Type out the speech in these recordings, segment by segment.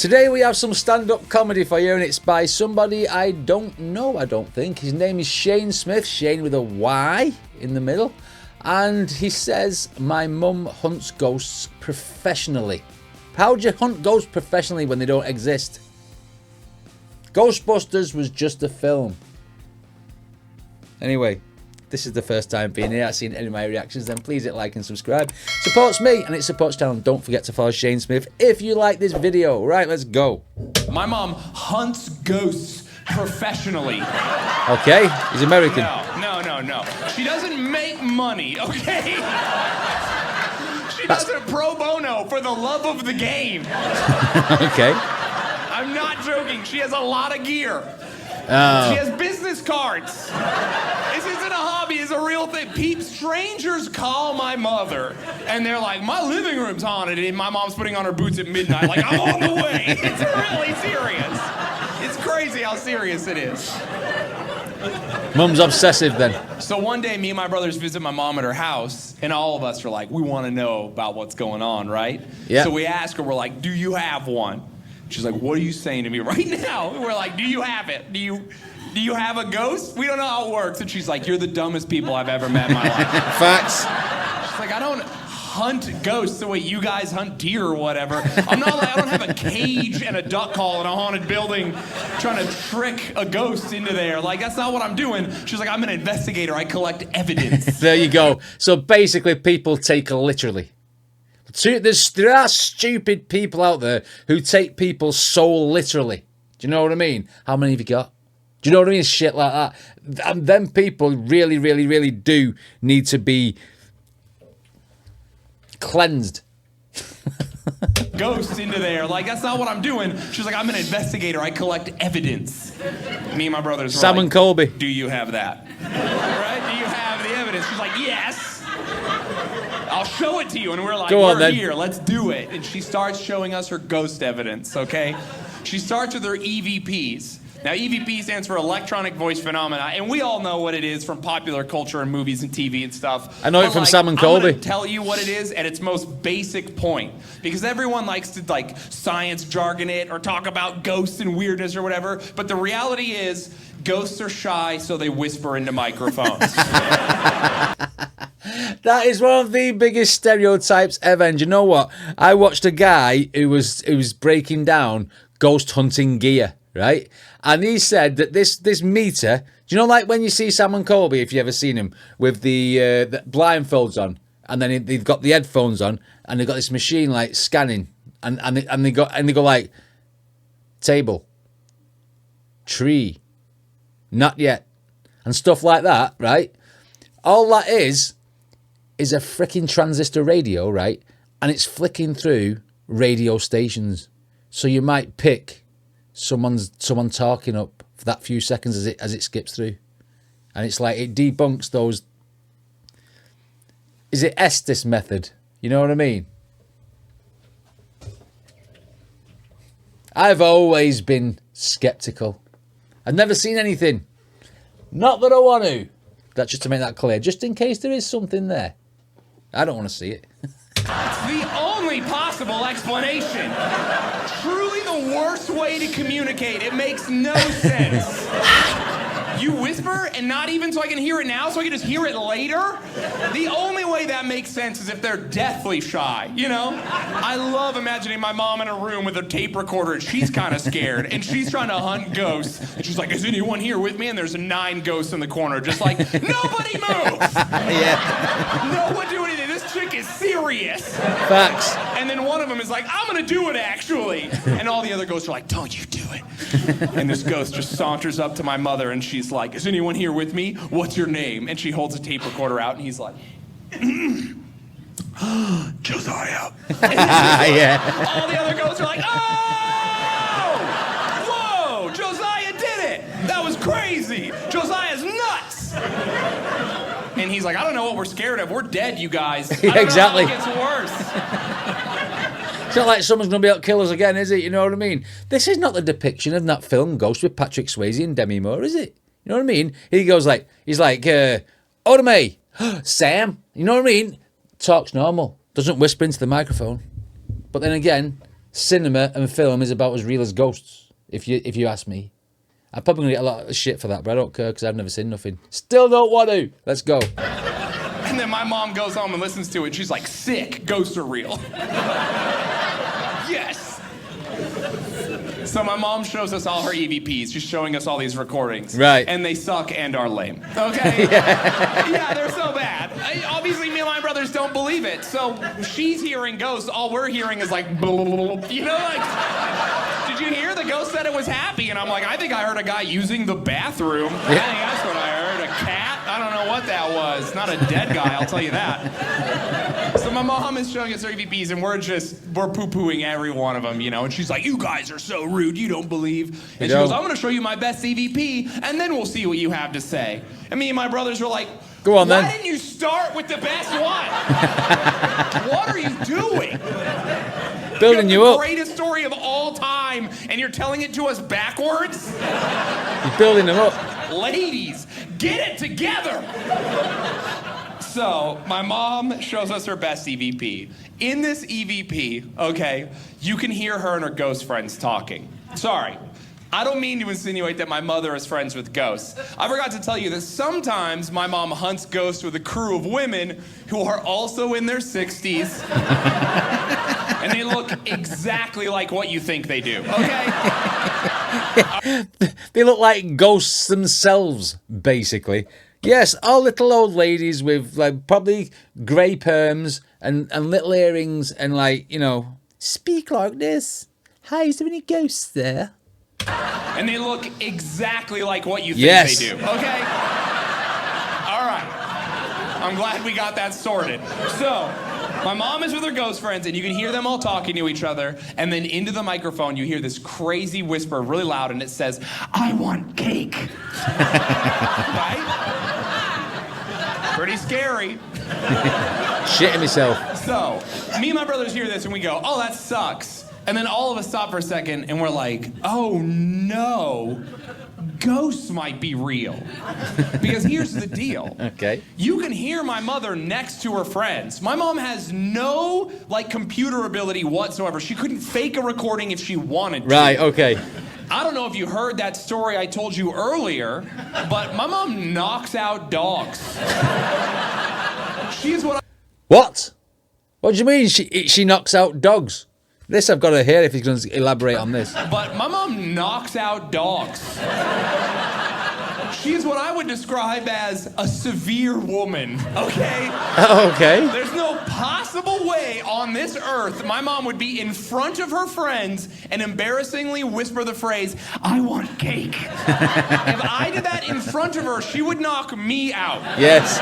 Today we have some stand-up comedy for you, and it's by somebody I don't know, I don't think. His name is Shaye Smith, Shane with a Y in the middle. And he says, my mum hunts ghosts professionally. How do you hunt ghosts professionally when they don't exist? Ghostbusters was just a film. Anyway, this is the first time being here. I've seen any of my reactions, then please hit like and subscribe. Supports me and it supports the channel. Don't forget to follow Shaye Smith if you like this video. Right, let's go. My mom hunts ghosts professionally. Okay, he's American. No. She doesn't make money, okay? She does it pro bono for the love of the game. Okay. I'm not joking. She has a lot of gear. She has business cards. This isn't a hobby, it's a real thing. Strangers call my mother, and they're like, my living room's haunted, and my mom's putting on her boots at midnight, like, I'm on the way. It's really serious. It's crazy how serious it is. Mum's obsessive then. So one day, me and my brothers visit my mom at her house, and all of us are like, we want to know about what's going on, right? Yeah. So we ask her, we're like, do you have one? She's like, what are you saying to me right now? And we're like, do you have it? Do you have a ghost? We don't know how it works. And she's like, you're the dumbest people I've ever met in my life. Facts. She's like, I don't hunt ghosts the way you guys hunt deer or whatever. I don't have a cage and a duck call in a haunted building trying to trick a ghost into there. Like, that's not what I'm doing. She's like, I'm an investigator. I collect evidence. There you go. So basically, people take her literally. There are stupid people out there who take people so literally. Do you know what I mean? How many have you got? Do you know what I mean? Shit like that. And them people really, really, really do need to be cleansed. Ghosts into there. Like, that's not what I'm doing. She's like, I'm an investigator. I collect evidence. Me and my brothers were Sam like, and Colby. do you have that? Right? Do you have the evidence? She's like, yes. I'll show it to you. And we're like, we're here. Let's do it. And she starts showing us her ghost evidence, okay? She starts with her EVPs. Now, EVP stands for electronic voice phenomena, and we all know what it is from popular culture and movies and TV and stuff. I know it from Sam and Colby. I'm going to tell you what it is at its most basic point, because everyone likes to, like, science jargon it or talk about ghosts and weirdness or whatever, but the reality is ghosts are shy, so they whisper into microphones. That is one of the biggest stereotypes ever. And you know what? I watched a guy who was breaking down ghost hunting gear, right? And he said that this meter, do you know, like when you see Sam and Colby, if you ever seen him with the blindfolds on, and then they've got the headphones on, and they've got this machine like scanning, and they go like table, tree, not yet, and stuff like that, right? All that is a freaking transistor radio, right? And it's flicking through radio stations. So you might pick someone talking up for that few seconds as it skips through. And it's like it debunks those. Is it Estes method? You know what I mean? I've always been skeptical. I've never seen anything. Not that I want to. That's just to make that clear. Just in case there is something there. I don't want to see it. It's the only possible explanation. Truly the worst way to communicate. It makes no sense. You whisper, and not even so I can hear it now, so I can just hear it later? The only way that makes sense is if they're deathly shy, you know? I love imagining my mom in a room with a tape recorder, and she's kind of scared, and she's trying to hunt ghosts, and she's like, is anyone here with me? And there's 9 ghosts in the corner, just like, nobody move! Yeah. No one do anything. This chick is serious. Facts. And then one of them is like, I'm gonna do it, actually. And all the other ghosts are like, don't you do it. And this ghost just saunters up to my mother, and she's like, is anyone here with me? What's your name? And she holds a tape recorder out, and he's like, Josiah. Yeah. All the other ghosts are like, oh! Whoa! Josiah did it! That was crazy! Josiah's nuts! And he's like, I don't know what we're scared of. We're dead, you guys. I don't know exactly. how it gets worse. It's not like someone's going to be able to kill us again, is it? You know what I mean? This is not the depiction of that film Ghost with Patrick Swayze and Demi Moore, is it? You know what I mean? He's like, Otome, Sam, you know what I mean? Talks normal, doesn't whisper into the microphone. But then again, cinema and film is about as real as ghosts. If you ask me, I'm probably gonna get a lot of shit for that, but I don't care because I've never seen nothing. Still don't want to. Let's go. And then my mom goes home and listens to it. She's like, sick, ghosts are real. Yes. So my mom shows us all her EVPs. She's showing us all these recordings. Right. And they suck and are lame. Okay? Yeah, they're so bad. Obviously, me and my brothers don't believe it. So she's hearing ghosts. All we're hearing is like, you know, like, did you hear? The ghost said it was happy. And I'm like, I think I heard a guy using the bathroom. I think that's what I heard. A cat? I don't know what that was. Not a dead guy, I'll tell you that. So my mom is showing us her EVPs, and we're poo-pooing every one of them, you know? And she's like, you guys are so rude, you don't believe. And she goes, I'm gonna show you my best EVP, and then we'll see what you have to say. And me and my brothers were like, go on, then. Why didn't you start with the best one? What are you doing? Building you up. The greatest story of all time, and you're telling it to us backwards? You're building them up. Ladies, get it together. So, my mom shows us her best EVP. In this EVP, okay, you can hear her and her ghost friends talking. Sorry, I don't mean to insinuate that my mother is friends with ghosts. I forgot to tell you that sometimes my mom hunts ghosts with a crew of women who are also in their 60s. And they look exactly like what you think they do, okay? They look like ghosts themselves, basically. Yes, all little old ladies with like probably grey perms and little earrings and like, you know, speak like this. Hi, is there any ghosts there? And they look exactly like what you think they do, okay? All right. I'm glad we got that sorted. So, my mom is with her ghost friends, and you can hear them all talking to each other, and then into the microphone, you hear this crazy whisper really loud, and it says, I want cake. Right? Pretty scary. Shitting myself. So, me and my brothers hear this, and we go, oh, that sucks. And then all of us stop for a second, and we're like, oh, no. Ghosts might be real. Because here's the deal. Okay. You can hear my mother next to her friends. My mom has no, like, computer ability whatsoever. She couldn't fake a recording if she wanted to. Right, okay. I don't know if you heard that story I told you earlier, but my mom knocks out dogs. She's what I... What? What do you mean she knocks out dogs? This I've got to hear if he's going to elaborate on this. But my mom knocks out dogs. She's what I would describe as a severe woman, okay? Okay. There's no possible way on this earth my mom would be in front of her friends and embarrassingly whisper the phrase, I want cake. If I did that in front of her, she would knock me out. Yes.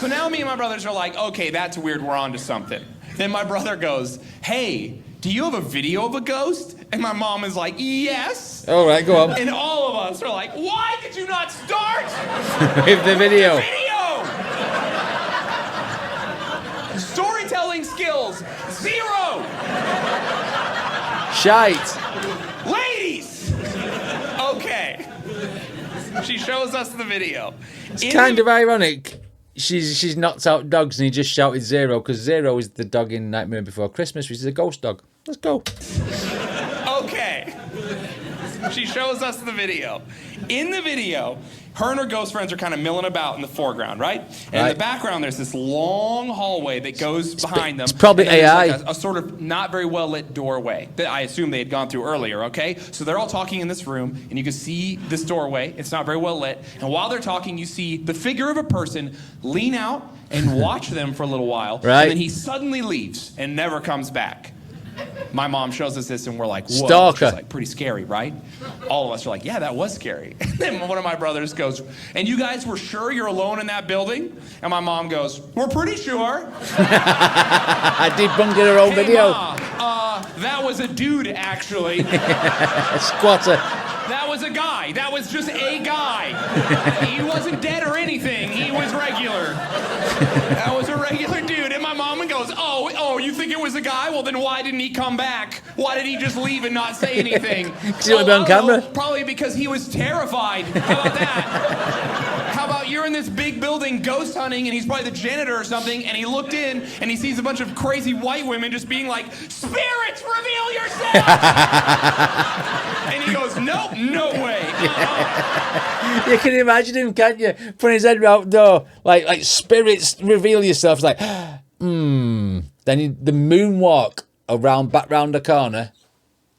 So now me and my brothers are like, okay, that's weird, we're on to something. Then my brother goes, hey, do you have a video of a ghost? And my mom is like, yes. All right, go on. And all of us are like, why did you not start With the video. Storytelling skills, 0. Shite. Ladies. Okay. She shows us the video. It's kind of ironic. She's knocked out dogs and he just shouted 0 because 0 is the dog in Nightmare Before Christmas, which is a ghost dog. Let's go. Okay. She shows us the video. In the video, her and her ghost friends are kind of milling about in the foreground, right? And in the background, there's this long hallway that goes behind them. It's probably AI. Like a sort of not very well lit doorway that I assume they had gone through earlier, okay? So they're all talking in this room, and you can see this doorway. It's not very well lit. And while they're talking, you see the figure of a person lean out and watch them for a little while. Right. And then he suddenly leaves and never comes back. My mom shows us this and we're like, whoa. Stalker. She's like, pretty scary, right? All of us are like, yeah, that was scary. And then one of my brothers goes, and you guys were sure you're alone in that building? And my mom goes, we're pretty sure. I debunked her old video. Ma, that was a dude, actually. A squatter. That was a guy. That was just a guy. He wasn't dead or anything. He was regular. That was a regular dude. And my mom goes, oh, you think it was a guy? Well, then why didn't he come back? Why did he just leave and not say anything? Because he would be on camera? Probably because he was terrified. How about that? How about you're in this big building ghost hunting, and he's probably the janitor or something, and he looked in, and he sees a bunch of crazy white women just being like, "Spirits, reveal yourself!" And he goes, "Nope, no way." You can imagine him, can't you? Putting his head out the door, like spirits, reveal yourself. It's like, Then the moonwalk back round the corner,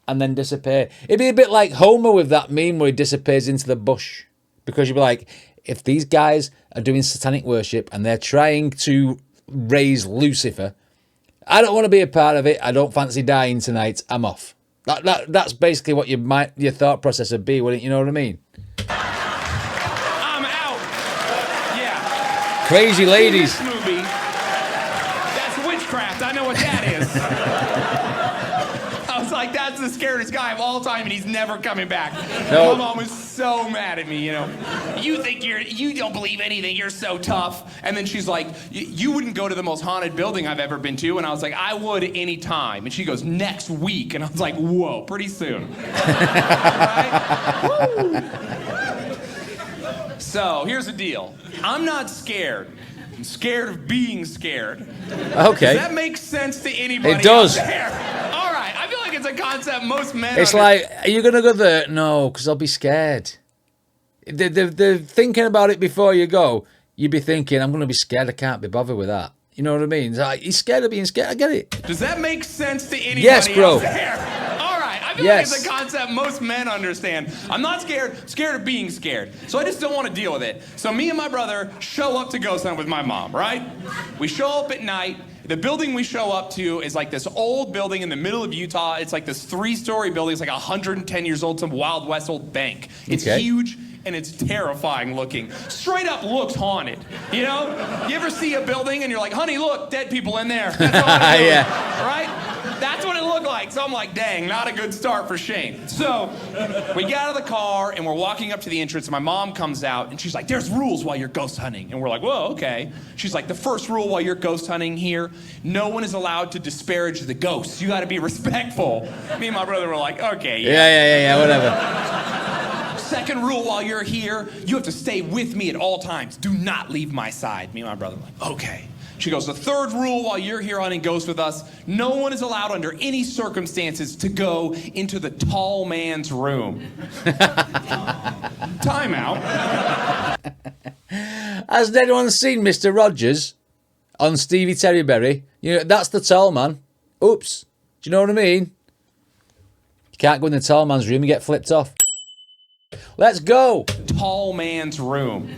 and then disappear. It'd be a bit like Homer with that meme where he disappears into the bush. Because you'd be like, if these guys are doing satanic worship and they're trying to raise Lucifer, I don't want to be a part of it. I don't fancy dying tonight. I'm off. That's basically what your thought process would be, wouldn't you? Know what I mean? I'm out. Yeah. Crazy ladies. This movie, that's witchcraft. I know what that is. I was like, that's the scariest guy of all time, and he's never coming back. Nope. My mom was so mad at me, you know. You don't believe anything, you're so tough. And then she's like, you wouldn't go to the most haunted building I've ever been to. And I was like, I would any time. And she goes, next week. And I was like, whoa, pretty soon. Right? Woo. So here's the deal. I'm not scared. I'm scared of being scared. Okay. Does that make sense to anybody? It does. Out there? All right. I feel like it's a concept most men. It's like, are you going to go there? No, because I'll be scared. They're thinking about it before you go. You'd be thinking, I'm going to be scared. I can't be bothered with that. You know what I mean? It's like, he's scared of being scared. I get it. Does that make sense to anybody? Yes, bro. Out there? All right. I feel like it's a concept most men understand. I'm not scared of being scared. So I just don't want to deal with it. So me and my brother show up to ghost hunt with my mom, right? We show up at night. The building we show up to is like this old building in the middle of Utah. It's like this 3-story building. It's like 110 years old, some Wild West old bank. It's huge and it's terrifying looking. Straight up looks haunted. You know? You ever see a building and you're like, honey, look, dead people in there. That's all I'm doing. Yeah. Right? That's what it looked like. So I'm like, dang, not a good start for Shane. So we get out of the car and we're walking up to the entrance. My mom comes out and she's like, there's rules while you're ghost hunting. And we're like, whoa, okay. She's like, the first rule while you're ghost hunting here, no one is allowed to disparage the ghosts. You got to be respectful. Me and my brother were like, okay, yeah, whatever. Second rule while you're here, you have to stay with me at all times. Do not leave my side. Me and my brother were like, okay. She goes, the third rule while you're here hunting ghosts with us, no one is allowed under any circumstances to go into the tall man's room. Time out. Has anyone seen Mr. Rogers on Stevie Terryberry? You know, that's the tall man. Oops. Do you know what I mean? You can't go in the tall man's room, you get flipped off. Let's go. Tall man's room.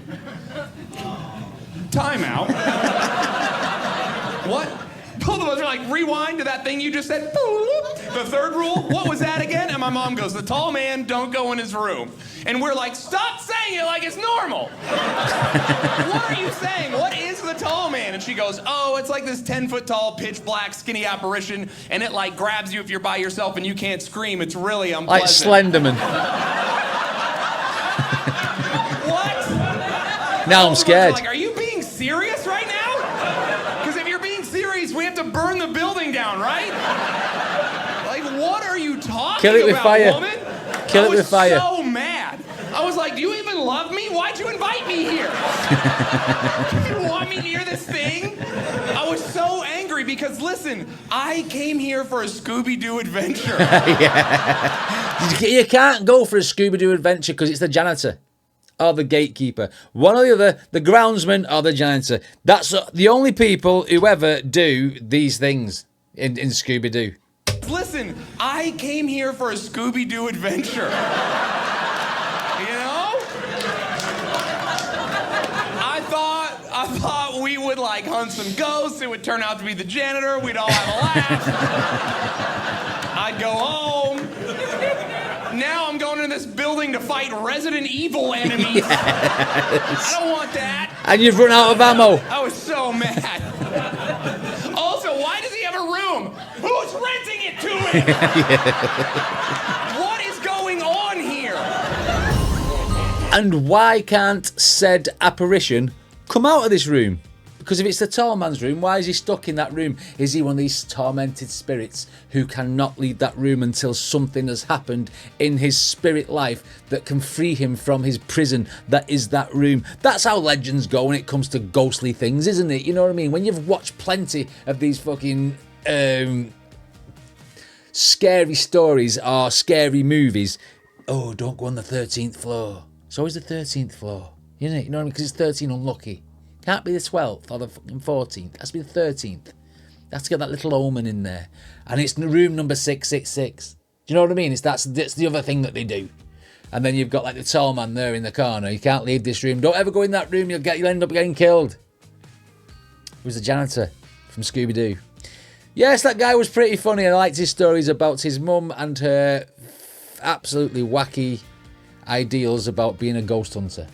Time out. What? Both of us are like, rewind to that thing you just said. The third rule, what was that again? And my mom goes, the tall man, don't go in his room. And we're like, stop saying it like it's normal. What are you saying? What is the tall man? And she goes, oh, it's like this 10-foot tall, pitch black, skinny apparition, and it like grabs you if you're by yourself and you can't scream. It's really unpleasant. Like Slenderman. What? Now I'm scared. Like, are you being serious right now? Because if you're being serious, we have to burn the building down, right? Like, what are you talking Kill it with about, fire. woman? Kill it with fire. I was so mad. I was like, do you even love me? Why'd you invite me here? You want me near this thing? I was so angry because, listen, I came here for a Scooby-Doo adventure. Yeah. You can't go for a Scooby-Doo adventure because it's the janitor or the gatekeeper. One or the other, the groundsman or the janitor. That's the only people who ever do these things in Scooby-Doo. Listen, I came here for a Scooby-Doo adventure. You know? I thought we would like hunt some ghosts. It would turn out to be the janitor. We'd all have a laugh. I'd go home. Now I'm going into this building to fight Resident Evil enemies. Yes. I don't want that. And you've run out of ammo. I was so mad. Also, why does he have a room? Who's renting it to him? What is going on here? And why can't said apparition come out of this room? Because if it's the tall man's room, why is he stuck in that room? Is he one of these tormented spirits who cannot leave that room until something has happened in his spirit life that can free him from his prison that is that room? That's how legends go when it comes to ghostly things, isn't it? You know what I mean? When you've watched plenty of these fucking scary stories or scary movies, oh, don't go on the 13th floor. It's always the 13th floor, isn't it? You know what I mean? Because it's 13 unlucky. Can't be the 12th or the fucking 14th. It has to be the 13th. Has to get that little omen in there. And it's room number 666. Do you know what I mean? That's the other thing that they do. And then you've got like the tall man there in the corner. You can't leave this room. Don't ever go in that room. You'll end up getting killed. It was the janitor from Scooby-Doo. Yes, that guy was pretty funny. I liked his stories about his mum and her absolutely wacky ideals about being a ghost hunter.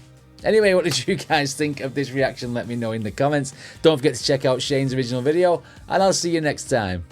Anyway, what did you guys think of this reaction? Let me know in the comments. Don't forget to check out Shane's original video, and I'll see you next time.